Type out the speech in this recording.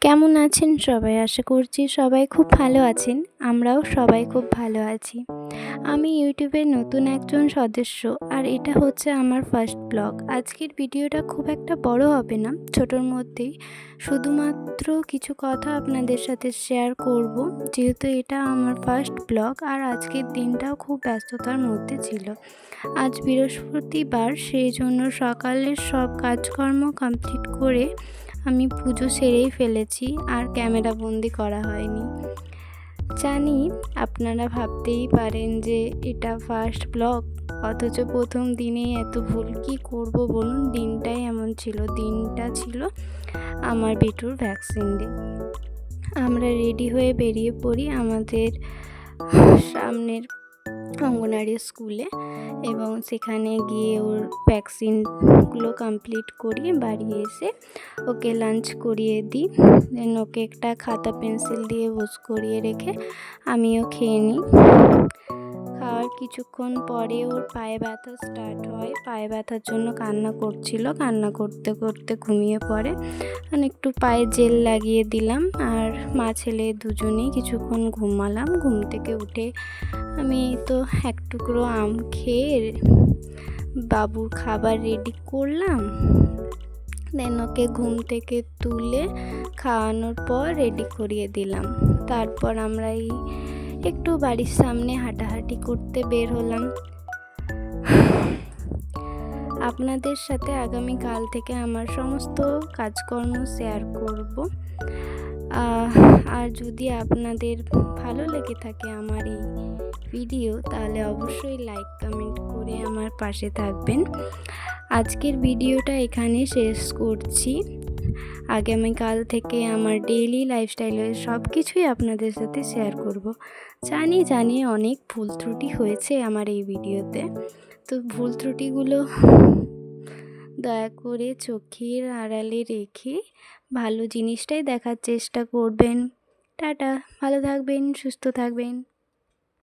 কেমন আছেন সবাই? আশা করছি সবাই খুব ভালো আছেন। আমরাও সবাই খুব ভালো আছি। আমি ইউটিউবের নতুন একজন সদস্য আর এটা হচ্ছে আমার ফার্স্ট ব্লগ। আজকের ভিডিওটা খুব একটা বড় হবে না, ছোটোর মধ্যেই শুধুমাত্র কিছু কথা আপনাদের সাথে শেয়ার করব। যেহেতু এটা আমার ফার্স্ট ব্লগ আর আজকের দিনটাও খুব ব্যস্ততার মধ্যে ছিল। আজ বৃহস্পতিবার, সেই জন্য সকালের সব কাজকর্ম কমপ্লিট করে আমি পুজো সেরেই ফেলেছি, আর ক্যামেরা বন্দি করা হয়নি। জানি আপনারা ভাবতেই পারেন যে এটা ফার্স্ট ব্লগ, অথচ প্রথম দিনেই এত ভুল কী করব বলুন। দিনটাই এমন ছিল, দিনটা ছিল আমার বিটুর ভ্যাকসিন ডে। আমরা রেডি হয়ে বেরিয়ে পড়ি আমাদের সামনের অঙ্গনওয়াড়ি স্কুলে, এবং সেখানে গিয়ে ওর ভ্যাকসিনগুলো কমপ্লিট করিয়ে বাড়ি এসে ওকে লাঞ্চ করিয়ে দিই। দেন ওকে একটা খাতা পেন্সিল দিয়ে বস করিয়ে রেখে আমিও খেয়ে নিই। খাওয়ার কিছুক্ষণ পরে ওর পায়ে ব্যথা স্টার্ট হয়। পায়ে ব্যথার জন্য কান্না করছিল, কান্না করতে করতে ঘুমিয়ে পড়ে। একটু পায়ে জেল লাগিয়ে দিলাম, আর মা ছেলে দুজনেই কিছুক্ষণ ঘুমালাম। ঘুম থেকে উঠে আমি তো এক টুকরো আম খেয়ে বাবুর খাবার রেডি করলাম। দেন ওকে ঘুম থেকে তুলে খাওয়ানোর পর রেডি করিয়ে দিলাম। তারপর আমরা একটু বাড়ির সামনে হাঁটাহাঁটি করতে বের হলাম। আপনাদের সাথে আগামীকাল থেকে আমার সমস্ত কাজকর্ম শেয়ার করব। আর যদি আপনাদের ভালো লেগে থাকে আমার এই ভিডিও, তাহলে অবশ্যই লাইক কমেন্ট করে আমার পাশে থাকবেন। আজকের ভিডিওটা এখানে শেষ করছি। আগামীকাল থেকে আমার ডেইলি লাইফস্টাইলের সব কিছুই আপনাদের সাথে শেয়ার করব। জানি অনেক ভুল ত্রুটি হয়েছে আমার এই ভিডিওতে, তো ভুল ত্রুটিগুলো দয়া করে চোখের আড়ালে রেখে ভালো জিনিসটাই দেখার চেষ্টা করবেন। টাটা, ভালো থাকবেন, সুস্থ থাকবেন।